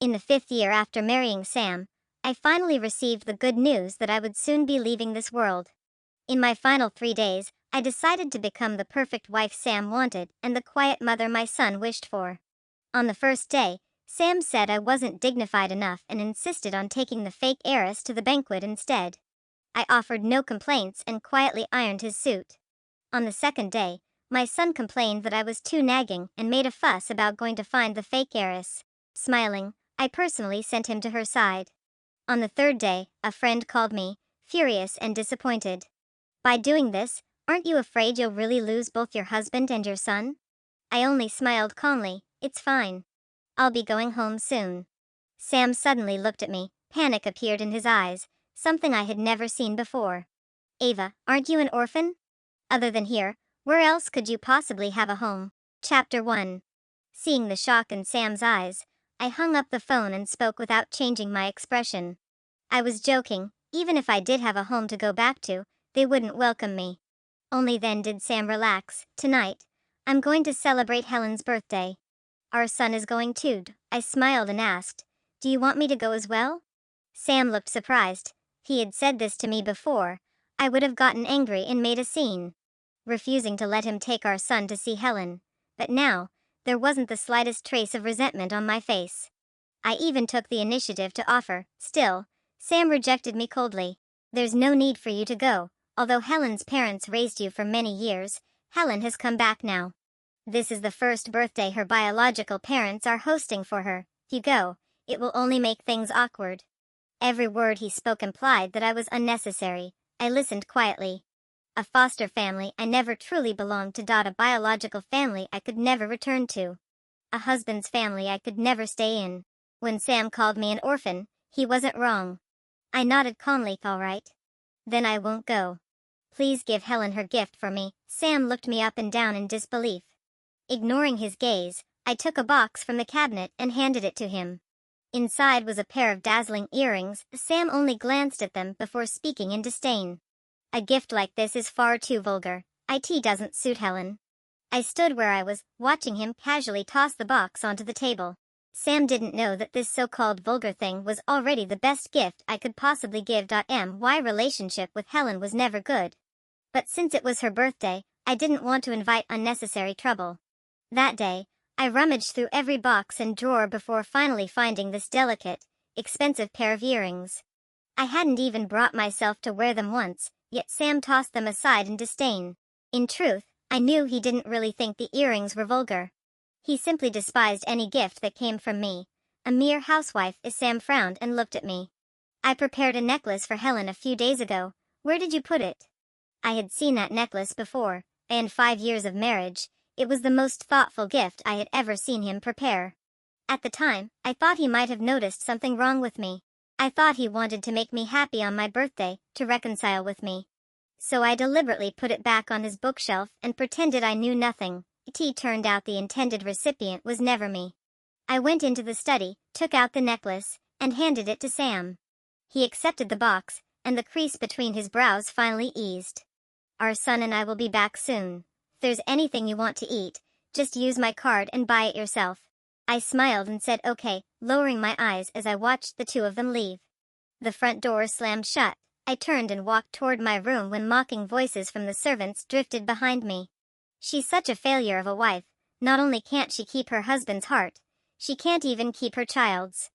In the 5th year after marrying Sam, I finally received the good news that I would soon be leaving this world. In my final 3 days, I decided to become the perfect wife Sam wanted and the quiet mother my son wished for. On the first day, Sam said I wasn't dignified enough and insisted on taking the fake heiress to the banquet instead. I offered no complaints and quietly ironed his suit. On the second day, my son complained that I was too nagging and made a fuss about going to find the fake heiress. Smiling, I personally sent him to her side. On the third day, a friend called me, furious and disappointed. By doing this, aren't you afraid you'll really lose both your husband and your son? I only smiled calmly, it's fine. I'll be going home soon. Sam suddenly looked at me, panic appeared in his eyes, something I had never seen before. Ava, aren't you an orphan? Other than here, where else could you possibly have a home? Chapter 1. Seeing the shock in Sam's eyes, I hung up the phone and spoke without changing my expression. I was joking, even if I did have a home to go back to, they wouldn't welcome me. Only then did Sam relax. Tonight, I'm going to celebrate Helen's birthday. Our son is going too. I smiled and asked, do you want me to go as well? Sam looked surprised. If he had said this to me before, I would have gotten angry and made a scene, refusing to let him take our son to see Helen. But now, there wasn't the slightest trace of resentment on my face. I even took the initiative to offer. Still, Sam rejected me coldly. There's no need for you to go. Although Helen's parents raised you for many years, Helen has come back now. This is the first birthday her biological parents are hosting for her. If you go, it will only make things awkward. Every word he spoke implied that I was unnecessary. I listened quietly. A foster family I never truly belonged to. A biological family I could never return to. A husband's family I could never stay in. When Sam called me an orphan, he wasn't wrong. I nodded calmly, all right. Then I won't go. Please give Helen her gift for me. Sam looked me up and down in disbelief. Ignoring his gaze, I took a box from the cabinet and handed it to him. Inside was a pair of dazzling earrings. Sam only glanced at them before speaking in disdain. A gift like this is far too vulgar. It doesn't suit Helen. I stood where I was, watching him casually toss the box onto the table. Sam didn't know that this so-called vulgar thing was already the best gift I could possibly give. My relationship with Helen was never good. But since it was her birthday, I didn't want to invite unnecessary trouble. That day, I rummaged through every box and drawer before finally finding this delicate, expensive pair of earrings. I hadn't even brought myself to wear them once, yet Sam tossed them aside in disdain. In truth, I knew he didn't really think the earrings were vulgar. He simply despised any gift that came from me, a mere housewife. Sam frowned and looked at me. I prepared a necklace for Helen a few days ago. Where did you put it? I had seen that necklace before, and in 5 years of marriage, it was the most thoughtful gift I had ever seen him prepare. At the time, I thought he might have noticed something wrong with me. I thought he wanted to make me happy on my birthday, to reconcile with me. So I deliberately put it back on his bookshelf and pretended I knew nothing. It turned out the intended recipient was never me. I went into the study, took out the necklace, and handed it to Sam. He accepted the box, and the crease between his brows finally eased. Our son and I will be back soon. If there's anything you want to eat, just use my card and buy it yourself. I smiled and said okay, lowering my eyes as I watched the two of them leave. The front door slammed shut. I turned and walked toward my room when mocking voices from the servants drifted behind me. She's such a failure of a wife. Not only can't she keep her husband's heart, she can't even keep her child's.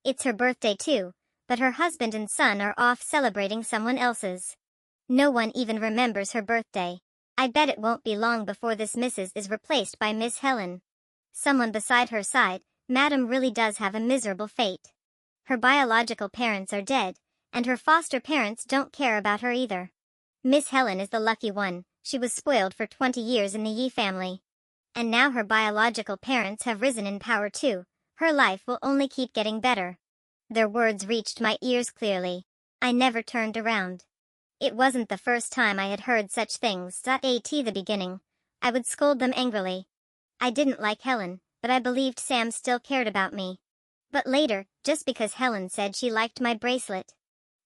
It's her birthday too, but her husband and son are off celebrating someone else's. No one even remembers her birthday. I bet it won't be long before this Mrs. is replaced by Miss Helen. Someone beside her sighed, Madam really does have a miserable fate. Her biological parents are dead, and her foster parents don't care about her either. Miss Helen is the lucky one. She was spoiled for 20 years in the Yee family. And now her biological parents have risen in power too. Her life will only keep getting better. Their words reached my ears clearly. I never turned around. It wasn't the first time I had heard such things. At the beginning, I would scold them angrily. I didn't like Helen, but I believed Sam still cared about me. But later, just because Helen said she liked my bracelet,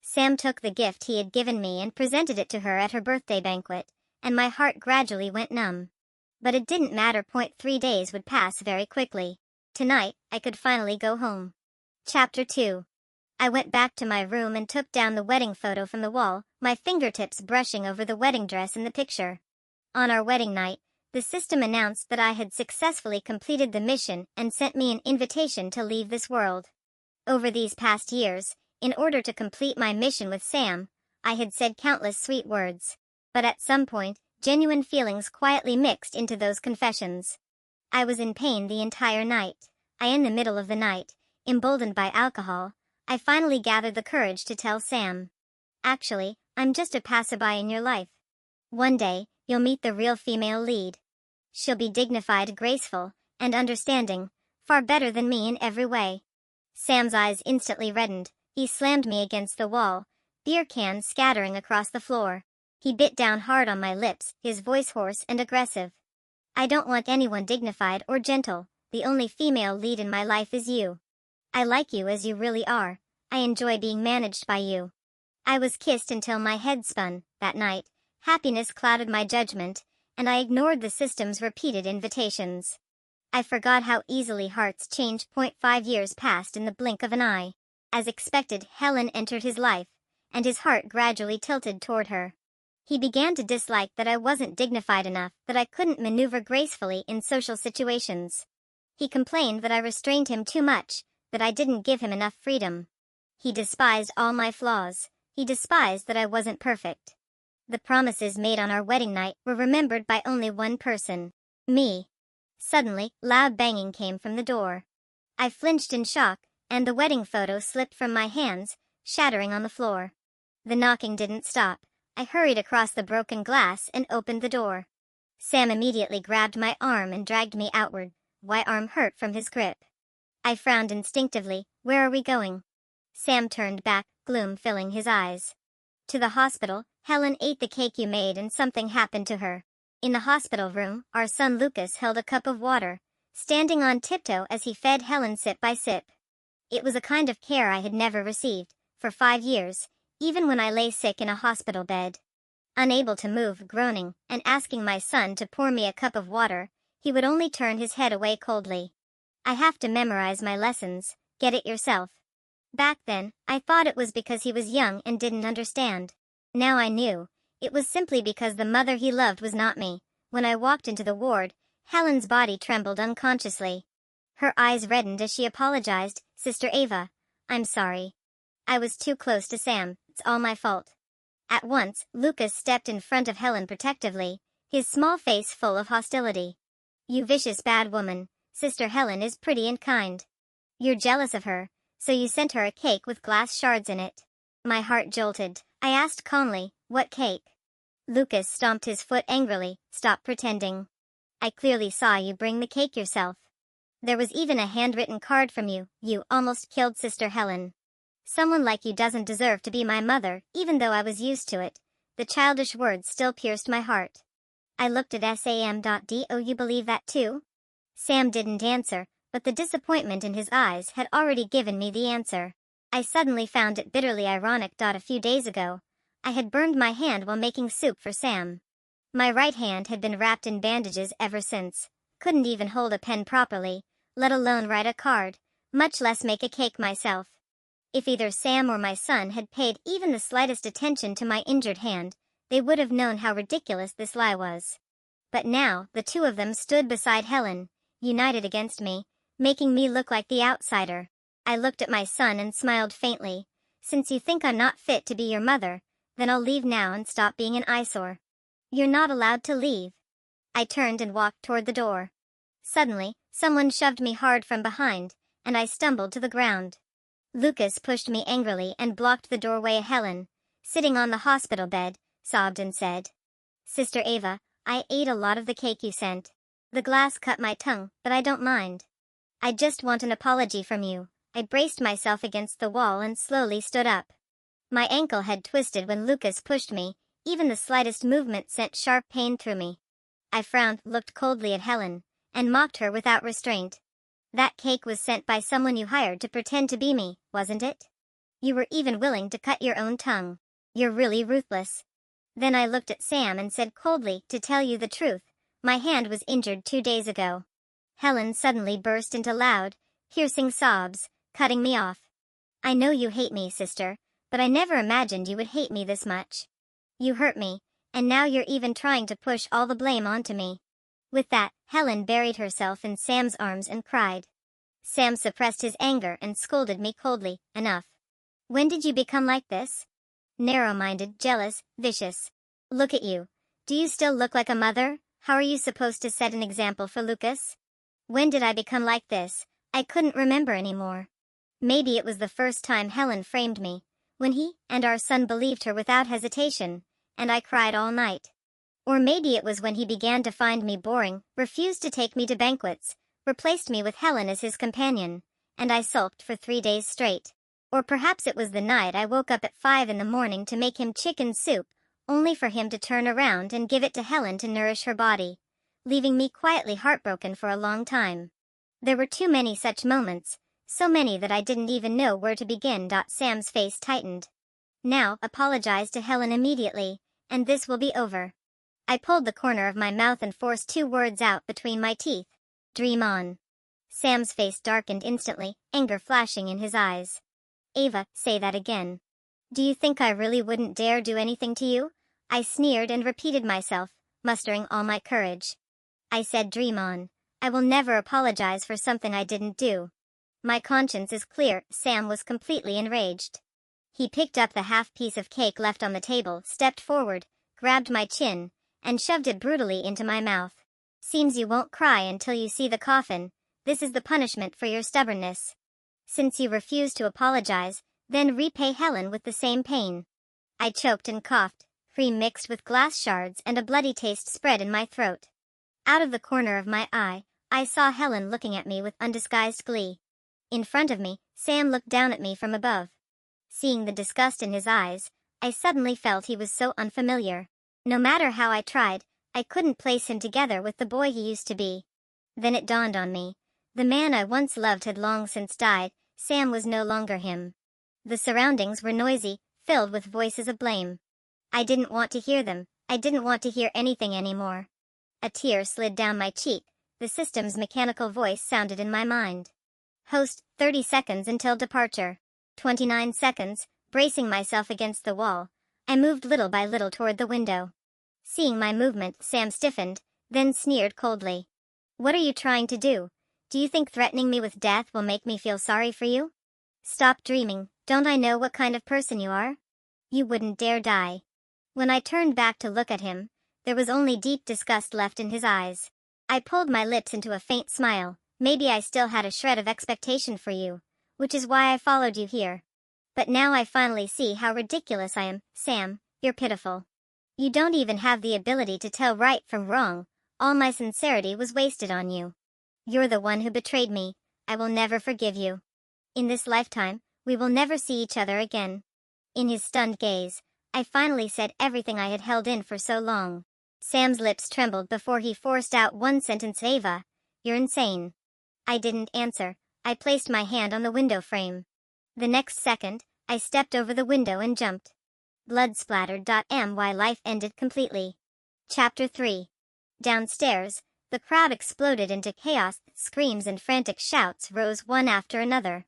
Sam took the gift he had given me and presented it to her at her birthday banquet, and my heart gradually went numb. But it didn't matter. 3 days would pass very quickly. Tonight, I could finally go home. Chapter 2. I went back to my room and took down the wedding photo from the wall, my fingertips brushing over the wedding dress in the picture. On our wedding night, the system announced that I had successfully completed the mission and sent me an invitation to leave this world. Over these past years, in order to complete my mission with Sam, I had said countless sweet words. But at some point, genuine feelings quietly mixed into those confessions. I was in pain the entire night. In the middle of the night, emboldened by alcohol, I finally gathered the courage to tell Sam. Actually, I'm just a passerby in your life. One day, you'll meet the real female lead. She'll be dignified, graceful, and understanding, far better than me in every way. Sam's eyes instantly reddened. He slammed me against the wall, beer cans scattering across the floor. He bit down hard on my lips, his voice hoarse and aggressive. I don't want anyone dignified or gentle. The only female lead in my life is you. I like you as you really are. I enjoy being managed by you. I was kissed until my head spun. That night, happiness clouded my judgment, and I ignored the system's repeated invitations. I forgot how easily hearts change. 5 years passed in the blink of an eye. As expected, Helen entered his life, and his heart gradually tilted toward her. He began to dislike that I wasn't dignified enough, that I couldn't maneuver gracefully in social situations. He complained that I restrained him too much, that I didn't give him enough freedom. He despised all my flaws. He despised that I wasn't perfect. The promises made on our wedding night were remembered by only one person. Me. Suddenly, loud banging came from the door. I flinched in shock, and the wedding photo slipped from my hands, shattering on the floor. The knocking didn't stop. I hurried across the broken glass and opened the door. Sam immediately grabbed my arm and dragged me outward. My arm hurt from his grip. I frowned instinctively. Where are we going? Sam turned back, gloom filling his eyes. To the hospital. Helen ate the cake you made and something happened to her. In the hospital room, our son Lucas held a cup of water, standing on tiptoe as he fed Helen sip by sip. It was a kind of care I had never received, for 5 years, even when I lay sick in a hospital bed. Unable to move, groaning, and asking my son to pour me a cup of water, he would only turn his head away coldly. I have to memorize my lessons, get it yourself. Back then, I thought it was because he was young and didn't understand. Now I knew. It was simply because the mother he loved was not me. When I walked into the ward, Helen's body trembled unconsciously. Her eyes reddened as she apologized. Sister Ava, I'm sorry. I was too close to Sam. It's all my fault. At once, Lucas stepped in front of Helen protectively, his small face full of hostility. You vicious bad woman. Sister Helen is pretty and kind. You're jealous of her, so you sent her a cake with glass shards in it. My heart jolted. I asked calmly, what cake? Lucas stomped his foot angrily. Stop pretending. I clearly saw you bring the cake yourself. There was even a handwritten card from you. You almost killed Sister Helen. Someone like you doesn't deserve to be my mother, even though I was used to it. The childish words still pierced my heart. I looked at Sam.Do you believe that too? Sam didn't answer, but the disappointment in his eyes had already given me the answer. I suddenly found it bitterly ironic. A few days ago, I had burned my hand while making soup for Sam. My right hand had been wrapped in bandages ever since. Couldn't even hold a pen properly, let alone write a card, much less make a cake myself. If either Sam or my son had paid even the slightest attention to my injured hand, they would have known how ridiculous this lie was. But now, the two of them stood beside Helen, united against me, making me look like the outsider. I looked at my son and smiled faintly. Since you think I'm not fit to be your mother, then I'll leave now and stop being an eyesore. You're not allowed to leave. I turned and walked toward the door. Suddenly, someone shoved me hard from behind, and I stumbled to the ground. Lucas pushed me angrily and blocked the doorway. Helen, sitting on the hospital bed, sobbed and said, Sister Ava, I ate a lot of the cake you sent. The glass cut my tongue, but I don't mind. I just want an apology from you. I braced myself against the wall and slowly stood up. My ankle had twisted when Lucas pushed me. Even the slightest movement sent sharp pain through me. I frowned, looked coldly at Helen, and mocked her without restraint. That cake was sent by someone you hired to pretend to be me, wasn't it? You were even willing to cut your own tongue. You're really ruthless. Then I looked at Sam and said coldly, to tell you the truth, my hand was injured 2 days ago. Helen suddenly burst into loud, piercing sobs, cutting me off. I know you hate me, sister, but I never imagined you would hate me this much. You hurt me, and now you're even trying to push all the blame onto me. With that, Helen buried herself in Sam's arms and cried. Sam suppressed his anger and scolded me coldly. Enough. When did you become like this? Narrow-minded, jealous, vicious. Look at you. Do you still look like a mother? How are you supposed to set an example for Lucas? When did I become like this? I couldn't remember anymore. Maybe it was the first time Helen framed me, when he and our son believed her without hesitation, and I cried all night. Or maybe it was when he began to find me boring, refused to take me to banquets, replaced me with Helen as his companion, and I sulked for 3 days straight. Or perhaps it was the night I woke up at 5 in the morning to make him chicken soup, only for him to turn around and give it to Helen to nourish her body, leaving me quietly heartbroken for a long time. There were too many such moments, so many that I didn't even know where to begin. Sam's face tightened. Now, apologize to Helen immediately, and this will be over. I pulled the corner of my mouth and forced 2 words out between my teeth. Dream on. Sam's face darkened instantly, anger flashing in his eyes. Ava, say that again. Do you think I really wouldn't dare do anything to you? I sneered and repeated myself, mustering all my courage. I said dream on. I will never apologize for something I didn't do. My conscience is clear. Sam was completely enraged. He picked up the half piece of cake left on the table, stepped forward, grabbed my chin, and shoved it brutally into my mouth. Seems you won't cry until you see the coffin. This is the punishment for your stubbornness. Since you refuse to apologize, then repay Helen with the same pain. I choked and coughed, cream mixed with glass shards and a bloody taste spread in my throat. Out of the corner of my eye, I saw Helen looking at me with undisguised glee. In front of me, Sam looked down at me from above. Seeing the disgust in his eyes, I suddenly felt he was so unfamiliar. No matter how I tried, I couldn't place him together with the boy he used to be. Then it dawned on me. The man I once loved had long since died. Sam was no longer him. The surroundings were noisy, filled with voices of blame. I didn't want to hear them. I didn't want to hear anything anymore. A tear slid down my cheek. The system's mechanical voice sounded in my mind. Host, 30 seconds until departure. 29 seconds, bracing myself against the wall. I moved little by little toward the window. Seeing my movement, Sam stiffened, then sneered coldly. What are you trying to do? Do you think threatening me with death will make me feel sorry for you? Stop dreaming. Don't I know what kind of person you are? You wouldn't dare die. When I turned back to look at him, there was only deep disgust left in his eyes. I pulled my lips into a faint smile. Maybe I still had a shred of expectation for you, which is why I followed you here. But now I finally see how ridiculous I am. Sam, you're pitiful. You don't even have the ability to tell right from wrong. All my sincerity was wasted on you. You're the one who betrayed me. I will never forgive you. In this lifetime, we will never see each other again. In his stunned gaze, I finally said everything I had held in for so long. Sam's lips trembled before he forced out one sentence. Ava, you're insane. I didn't answer. I placed my hand on the window frame. The next second, I stepped over the window and jumped. Blood splattered. My life ended completely. Chapter 3. Downstairs, the crowd exploded into chaos. Screams and frantic shouts rose one after another.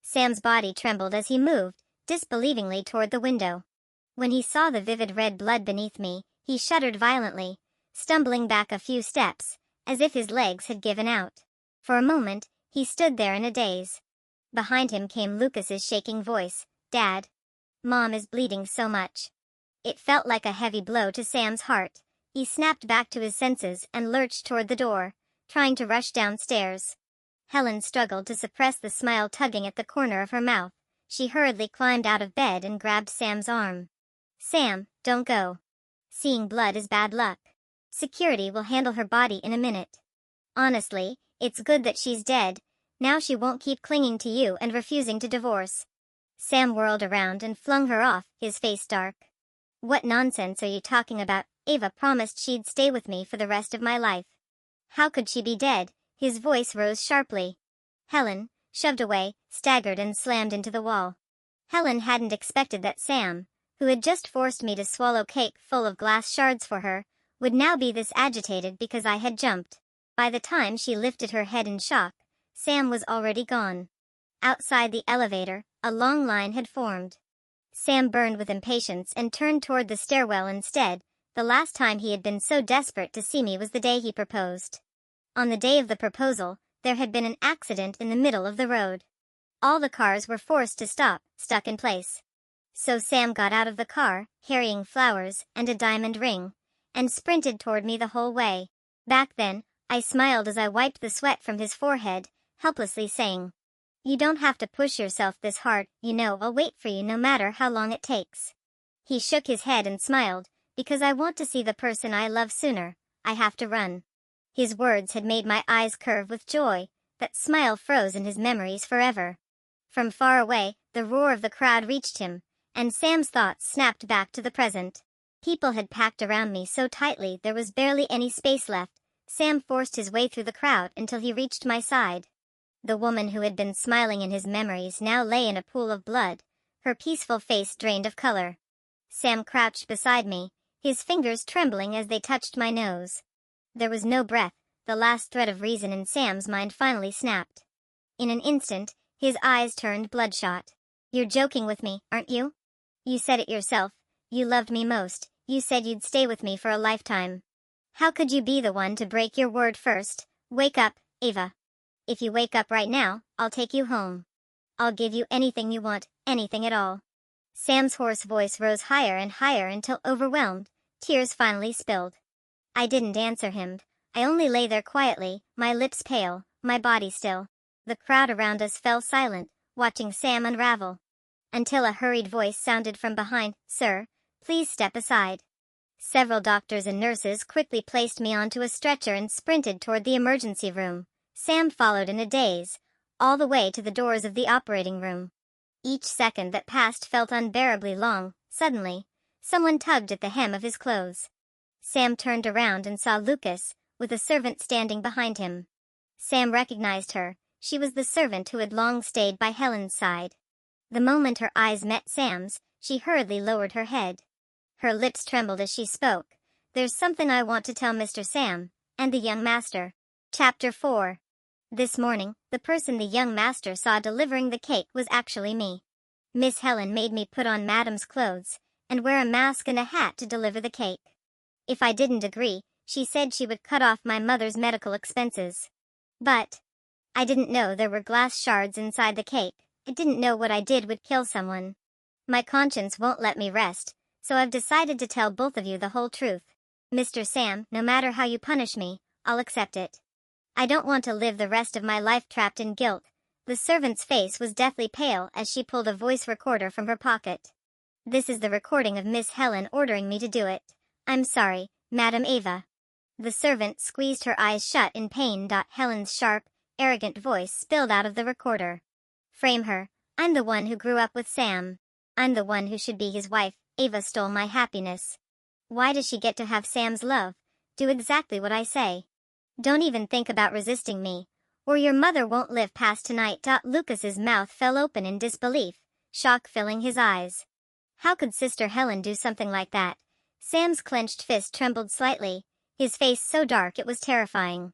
Sam's body trembled as he moved, disbelievingly toward the window. When he saw the vivid red blood beneath me, he shuddered violently, stumbling back a few steps, as if his legs had given out. For a moment, he stood there in a daze. Behind him came Lucas's shaking voice. Dad. Mom is bleeding so much. It felt like a heavy blow to Sam's heart. He snapped back to his senses and lurched toward the door, trying to rush downstairs. Helen struggled to suppress the smile tugging at the corner of her mouth. She hurriedly climbed out of bed and grabbed Sam's arm. Sam, don't go. Seeing blood is bad luck. Security will handle her body in a minute. Honestly, it's good that she's dead. Now she won't keep clinging to you and refusing to divorce. Sam whirled around and flung her off, his face dark. What nonsense are you talking about? Ava promised she'd stay with me for the rest of my life. How could she be dead? His voice rose sharply. Helen, shoved away, staggered and slammed into the wall. Helen hadn't expected that Sam, who had just forced me to swallow cake full of glass shards for her, would now be this agitated because I had jumped. By the time she lifted her head in shock, Sam was already gone. Outside the elevator, a long line had formed. Sam burned with impatience and turned toward the stairwell instead. The last time he had been so desperate to see me was the day he proposed. On the day of the proposal, there had been an accident in the middle of the road. All the cars were forced to stop, stuck in place. So Sam got out of the car, carrying flowers and a diamond ring, and sprinted toward me the whole way. Back then, I smiled as I wiped the sweat from his forehead, helplessly saying, "You don't have to push yourself this hard, you know I'll wait for you no matter how long it takes." He shook his head and smiled, "Because I want to see the person I love sooner, I have to run." His words had made my eyes curve with joy. That smile froze in his memories forever. From far away, the roar of the crowd reached him, and Sam's thoughts snapped back to the present. People had packed around me so tightly there was barely any space left. Sam forced his way through the crowd until he reached my side. The woman who had been smiling in his memories now lay in a pool of blood, her peaceful face drained of color. Sam crouched beside me, his fingers trembling as they touched my nose. There was no breath. The last thread of reason in Sam's mind finally snapped. In an instant, his eyes turned bloodshot. "You're joking with me, aren't you? You said it yourself. You loved me most. You said you'd stay with me for a lifetime. How could you be the one to break your word first? Wake up, Ava. If you wake up right now, I'll take you home. I'll give you anything you want, anything at all." Sam's hoarse voice rose higher and higher until overwhelmed, tears finally spilled. I didn't answer him. I only lay there quietly, my lips pale, my body still. The crowd around us fell silent, watching Sam unravel. Until a hurried voice sounded from behind, "Sir, please step aside." Several doctors and nurses quickly placed me onto a stretcher and sprinted toward the emergency room. Sam followed in a daze, all the way to the doors of the operating room. Each second that passed felt unbearably long. Suddenly, someone tugged at the hem of his clothes. Sam turned around and saw Lucas, with a servant standing behind him. Sam recognized her. She was the servant who had long stayed by Helen's side. The moment her eyes met Sam's, she hurriedly lowered her head. Her lips trembled as she spoke. "There's something I want to tell Mr. Sam, and the young master." Chapter 4. This morning, the person the young master saw delivering the cake was actually me. Miss Helen made me put on Madam's clothes, and wear a mask and a hat to deliver the cake. If I didn't agree, she said she would cut off my mother's medical expenses. But I didn't know there were glass shards inside the cake. I didn't know what I did would kill someone. My conscience won't let me rest, so I've decided to tell both of you the whole truth. Mr. Sam, no matter how you punish me, I'll accept it. I don't want to live the rest of my life trapped in guilt. The servant's face was deathly pale as she pulled a voice recorder from her pocket. "This is the recording of Miss Helen ordering me to do it. I'm sorry, Madam Ava." The servant squeezed her eyes shut in pain. Helen's sharp, arrogant voice spilled out of the recorder. "Frame her. I'm the one who grew up with Sam. I'm the one who should be his wife. Ava stole my happiness. Why does she get to have Sam's love? Do exactly what I say. Don't even think about resisting me, or your mother won't live past tonight." Lucas's mouth fell open in disbelief, shock filling his eyes. How could Sister Helen do something like that? Sam's clenched fist trembled slightly, his face so dark it was terrifying.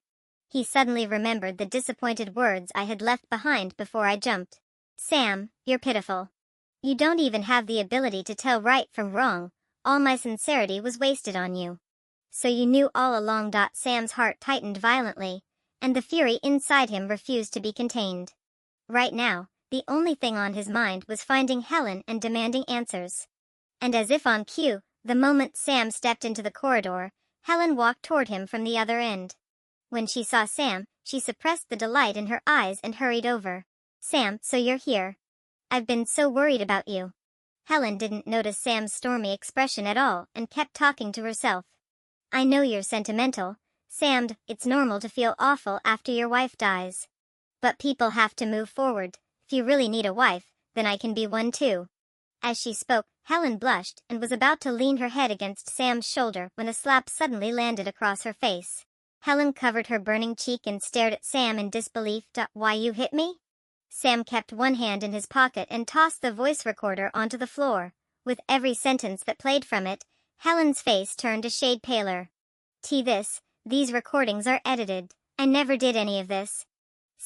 He suddenly remembered the disappointed words I had left behind before I jumped. "Sam, you're pitiful. You don't even have the ability to tell right from wrong. All my sincerity was wasted on you. So you knew all along." Sam's heart tightened violently, and the fury inside him refused to be contained. Right now, the only thing on his mind was finding Helen and demanding answers. And as if on cue, the moment Sam stepped into the corridor, Helen walked toward him from the other end. When she saw Sam, she suppressed the delight in her eyes and hurried over. "Sam, so you're here. I've been so worried about you." Helen didn't notice Sam's stormy expression at all and kept talking to herself. "I know you're sentimental, Sam. It's normal to feel awful after your wife dies. But people have to move forward. If you really need a wife, then I can be one too." As she spoke, Helen blushed and was about to lean her head against Sam's shoulder when a slap suddenly landed across her face. Helen covered her burning cheek and stared at Sam in disbelief. "Why you hit me?" Sam kept one hand in his pocket and tossed the voice recorder onto the floor. With every sentence that played from it, Helen's face turned a shade paler. These recordings are edited. I never did any of this."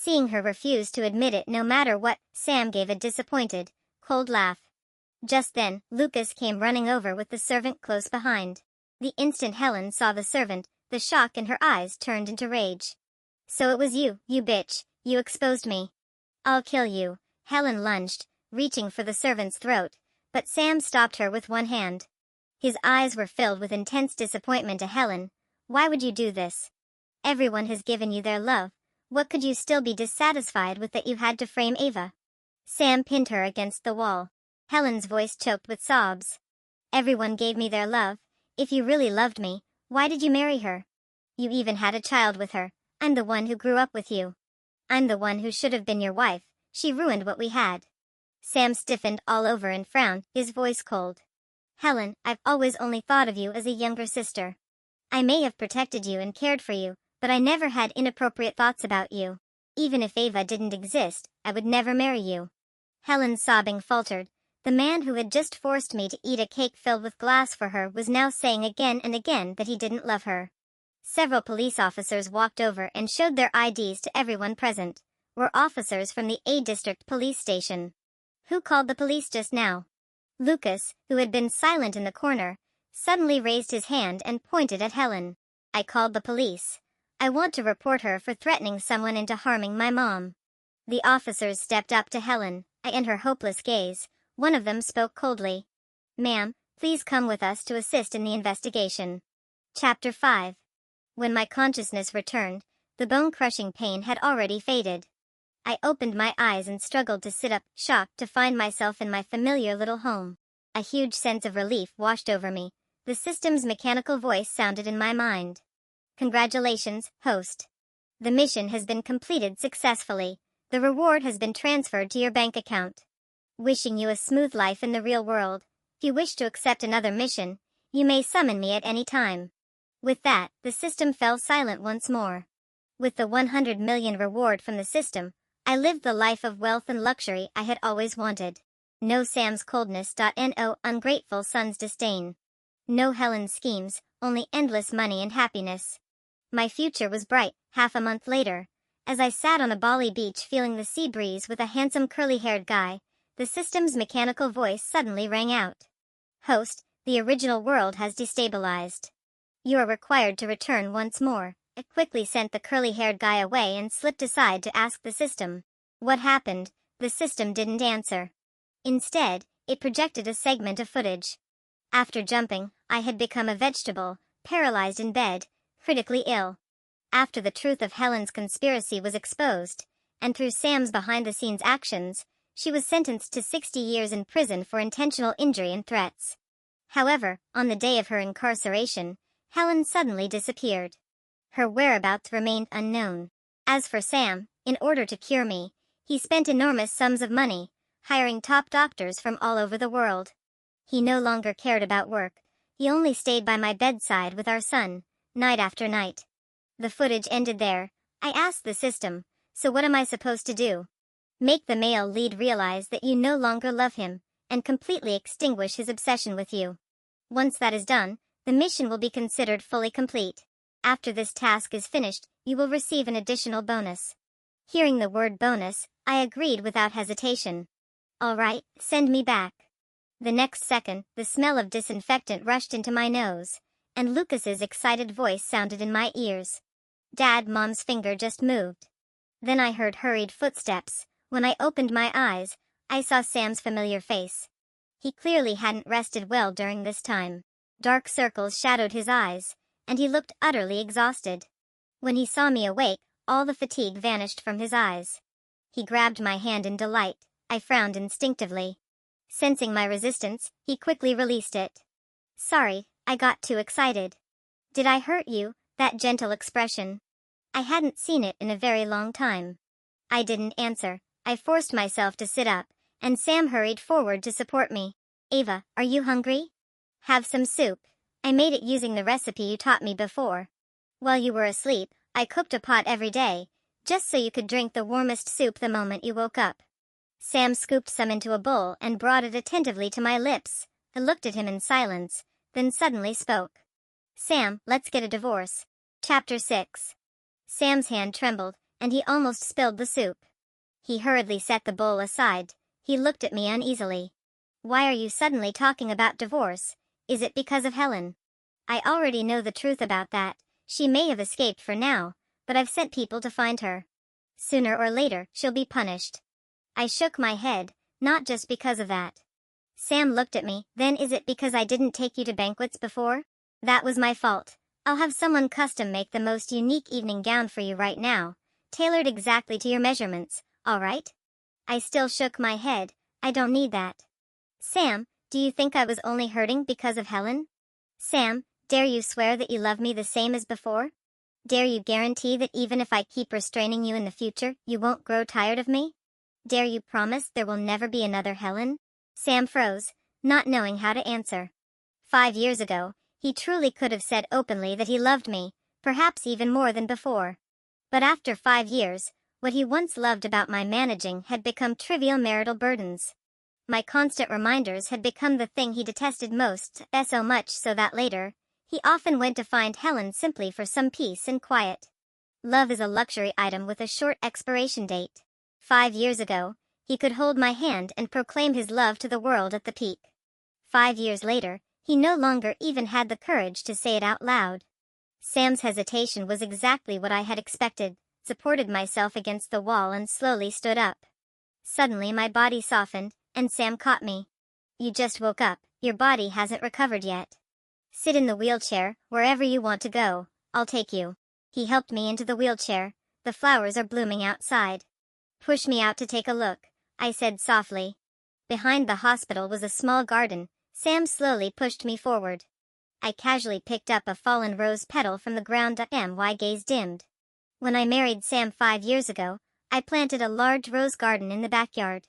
Seeing her refuse to admit it no matter what, Sam gave a disappointed, cold laugh. Just then, Lucas came running over with the servant close behind. The instant Helen saw the servant, the shock in her eyes turned into rage. "So it was you, you bitch, you exposed me. I'll kill you." Helen lunged, reaching for the servant's throat, but Sam stopped her with one hand. His eyes were filled with intense disappointment at Helen. "Why would you do this? Everyone has given you their love. What could you still be dissatisfied with that you had to frame Ava?" Sam pinned her against the wall. Helen's voice choked with sobs. "Everyone gave me their love. If you really loved me, why did you marry her? You even had a child with her. I'm the one who grew up with you. I'm the one who should have been your wife. She ruined what we had." Sam stiffened all over and frowned, his voice cold. "Helen, I've always only thought of you as a younger sister. I may have protected you and cared for you, but I never had inappropriate thoughts about you. Even if Ava didn't exist, I would never marry you." Helen's sobbing faltered. The man who had just forced me to eat a cake filled with glass for her was now saying again and again that he didn't love her. Several police officers walked over and showed their IDs to everyone present. Were officers from the A District Police Station. "Who called the police just now?" Lucas, who had been silent in the corner, suddenly raised his hand and pointed at Helen. "I called the police. I want to report her for threatening someone into harming my mom." The officers stepped up to Helen, and her hopeless gaze. One of them spoke coldly. "Ma'am, please come with us to assist in the investigation." Chapter 5. When my consciousness returned, the bone-crushing pain had already faded. I opened my eyes and struggled to sit up, shocked to find myself in my familiar little home. A huge sense of relief washed over me. The system's mechanical voice sounded in my mind. "Congratulations, host. The mission has been completed successfully. The reward has been transferred to your bank account. Wishing you a smooth life in the real world. If you wish to accept another mission, you may summon me at any time." With that, the system fell silent once more. With the 100 million reward from the system, I lived the life of wealth and luxury I had always wanted. No Sam's coldness. No ungrateful son's disdain. No Helen's schemes, only endless money and happiness. My future was bright. Half a month later, as I sat on a Bali beach feeling the sea breeze with a handsome curly-haired guy, the system's mechanical voice suddenly rang out. "Host, the original world has destabilized. You are required to return once more." It quickly sent the curly-haired guy away and slipped aside to ask the system. What happened? The system didn't answer. Instead, it projected a segment of footage. After jumping, I had become a vegetable, paralyzed in bed, critically ill. After the truth of Helen's conspiracy was exposed, and through Sam's behind-the-scenes actions, she was sentenced to 60 years in prison for intentional injury and threats. However, on the day of her incarceration, Helen suddenly disappeared. Her whereabouts remained unknown. As for Sam, in order to cure me, he spent enormous sums of money, hiring top doctors from all over the world. He no longer cared about work. He only stayed by my bedside with our son, night after night. The footage ended there. I asked the system, "So what am I supposed to do?" "Make the male lead realize that you no longer love him, and completely extinguish his obsession with you. Once that is done, the mission will be considered fully complete. After this task is finished, you will receive an additional bonus." Hearing the word bonus, I agreed without hesitation. "All right, send me back." The next second, the smell of disinfectant rushed into my nose, and Lucas's excited voice sounded in my ears. "Dad, Mom's finger just moved." Then I heard hurried footsteps. When I opened my eyes, I saw Sam's familiar face. He clearly hadn't rested well during this time. Dark circles shadowed his eyes, and he looked utterly exhausted. When he saw me awake, all the fatigue vanished from his eyes. He grabbed my hand in delight. I frowned instinctively. Sensing my resistance, he quickly released it. "Sorry, I got too excited." "Did I hurt you?" That gentle expression. I hadn't seen it in a very long time. I didn't answer. I forced myself to sit up, and Sam hurried forward to support me. "Ava, are you hungry? Have some soup. I made it using the recipe you taught me before. While you were asleep, I cooked a pot every day, just so you could drink the warmest soup the moment you woke up." Sam scooped some into a bowl and brought it attentively to my lips. I looked at him in silence, then suddenly spoke. "Sam, let's get a divorce." Chapter 6. Sam's hand trembled, and he almost spilled the soup. He hurriedly set the bowl aside. He looked at me uneasily. Why are you suddenly talking about divorce? Is it because of Helen? I already know the truth about that. She may have escaped for now, but I've sent people to find her. Sooner or later, she'll be punished. I shook my head, not just because of that. Sam looked at me. Then is it because I didn't take you to banquets before? That was my fault. I'll have someone custom make the most unique evening gown for you right now, tailored exactly to your measurements, all right? I still shook my head. I don't need that. Sam, do you think I was only hurting because of Helen? Sam, dare you swear that you love me the same as before? Dare you guarantee that even if I keep restraining you in the future, you won't grow tired of me? Dare you promise there will never be another Helen? Sam froze, not knowing how to answer. 5 years ago, he truly could have said openly that he loved me, perhaps even more than before. But after 5 years, what he once loved about my managing had become trivial marital burdens. My constant reminders had become the thing he detested most, so much so that later, he often went to find Helen simply for some peace and quiet. Love is a luxury item with a short expiration date. 5 years ago, he could hold my hand and proclaim his love to the world at the peak. 5 years later, he no longer even had the courage to say it out loud. Sam's hesitation was exactly what I had expected, supported myself against the wall and slowly stood up. Suddenly my body softened, and Sam caught me. You just woke up, your body hasn't recovered yet. Sit in the wheelchair, wherever you want to go, I'll take you. He helped me into the wheelchair. The flowers are blooming outside. Push me out to take a look, I said softly. Behind the hospital was a small garden. Sam slowly pushed me forward. I casually picked up a fallen rose petal from the ground. My gaze dimmed. When I married Sam 5 years ago, I planted a large rose garden in the backyard.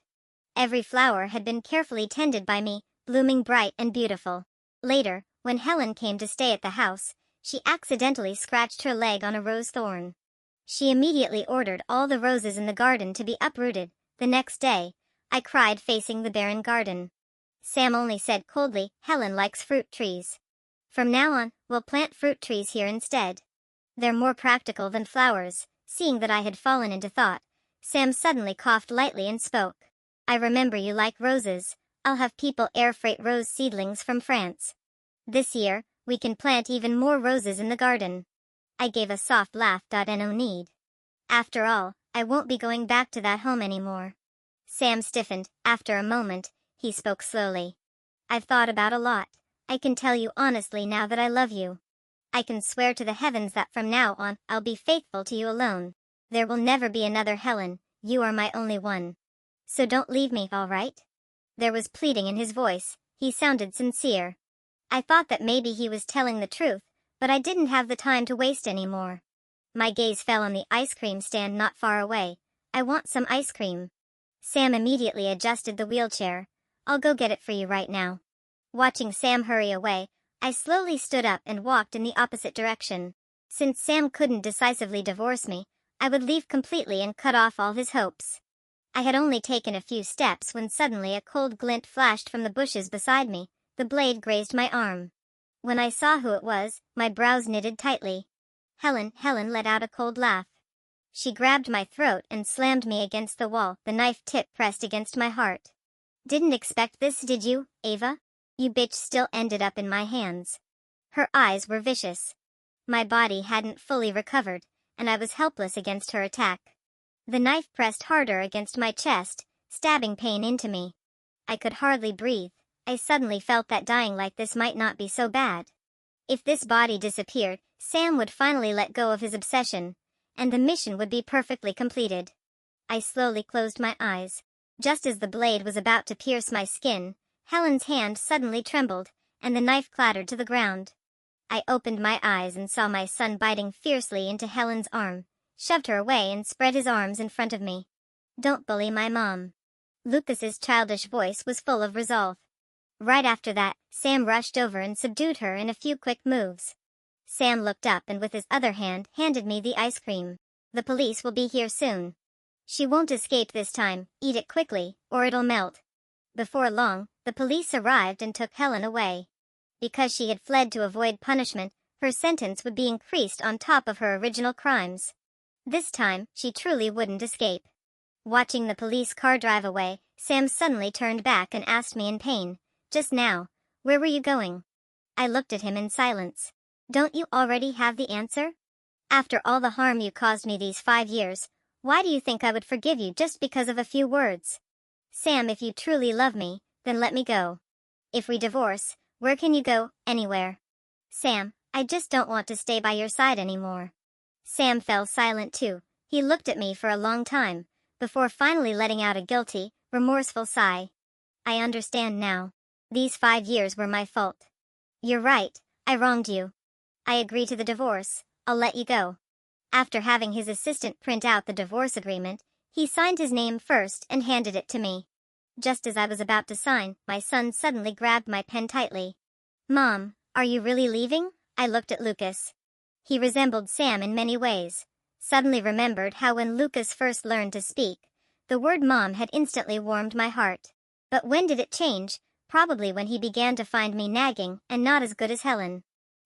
Every flower had been carefully tended by me, blooming bright and beautiful. Later, when Helen came to stay at the house, she accidentally scratched her leg on a rose thorn. She immediately ordered all the roses in the garden to be uprooted. The next day, I cried facing the barren garden. Sam only said coldly, Helen likes fruit trees. From now on, we'll plant fruit trees here instead. They're more practical than flowers. Seeing that I had fallen into thought, Sam suddenly coughed lightly and spoke. I remember you like roses. I'll have people air freight rose seedlings from France. This year, we can plant even more roses in the garden. I gave a soft laugh. No need. After all, I won't be going back to that home anymore. Sam stiffened. After a moment, he spoke slowly. I've thought about a lot. I can tell you honestly now that I love you. I can swear to the heavens that from now on, I'll be faithful to you alone. There will never be another Helen. You are my only one. So don't leave me, all right? There was pleading in his voice. He sounded sincere. I thought that maybe he was telling the truth, but I didn't have the time to waste any more. My gaze fell on the ice cream stand not far away. I want some ice cream. Sam immediately adjusted the wheelchair. I'll go get it for you right now. Watching Sam hurry away, I slowly stood up and walked in the opposite direction. Since Sam couldn't decisively divorce me, I would leave completely and cut off all his hopes. I had only taken a few steps when suddenly a cold glint flashed from the bushes beside me. The blade grazed my arm. When I saw who it was, my brows knitted tightly. Helen let out a cold laugh. She grabbed my throat and slammed me against the wall, the knife tip pressed against my heart. Didn't expect this, did you, Ava? You bitch still ended up in my hands. Her eyes were vicious. My body hadn't fully recovered, and I was helpless against her attack. The knife pressed harder against my chest, stabbing pain into me. I could hardly breathe. I suddenly felt that dying like this might not be so bad. If this body disappeared, Sam would finally let go of his obsession, and the mission would be perfectly completed. I slowly closed my eyes. Just as the blade was about to pierce my skin, Helen's hand suddenly trembled, and the knife clattered to the ground. I opened my eyes and saw my son biting fiercely into Helen's arm, shoved her away and spread his arms in front of me. Don't bully my mom. Lucas's childish voice was full of resolve. Right after that, Sam rushed over and subdued her in a few quick moves. Sam looked up and with his other hand handed me the ice cream. The police will be here soon. She won't escape this time. Eat it quickly, or it'll melt. Before long, the police arrived and took Helen away. Because she had fled to avoid punishment, her sentence would be increased on top of her original crimes. This time, she truly wouldn't escape. Watching the police car drive away, Sam suddenly turned back and asked me in pain, "Just now, where were you going?" I looked at him in silence. "Don't you already have the answer? After all the harm you caused me these 5 years, why do you think I would forgive you just because of a few words? Sam, if you truly love me, then let me go. If we divorce, where can you go? Anywhere." "Sam, I just don't want to stay by your side anymore." Sam fell silent too. He looked at me for a long time, before finally letting out a guilty, remorseful sigh. "I understand now. These 5 years were my fault. You're right, I wronged you. I agree to the divorce, I'll let you go." After having his assistant print out the divorce agreement, he signed his name first and handed it to me. Just as I was about to sign, my son suddenly grabbed my pen tightly. "Mom, are you really leaving?" I looked at Lucas. He resembled Sam in many ways. Suddenly remembered how when Lucas first learned to speak, the word mom had instantly warmed my heart. But when did it change? Probably when he began to find me nagging and not as good as Helen.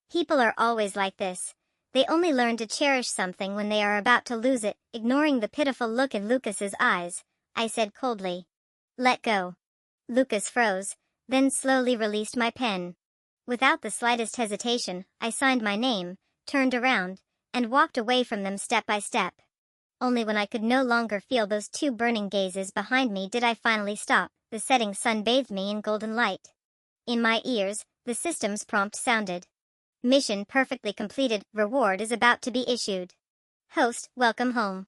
People are always like this. They only learn to cherish something when they are about to lose it. Ignoring the pitiful look in Lucas's eyes, I said coldly, "Let go." Lucas froze, then slowly released my pen. Without the slightest hesitation, I signed my name, turned around, and walked away from them step by step. Only when I could no longer feel those two burning gazes behind me did I finally stop. The setting sun bathed me in golden light. In my ears, the system's prompt sounded. "Mission perfectly completed. Reward is about to be issued. Host, welcome home."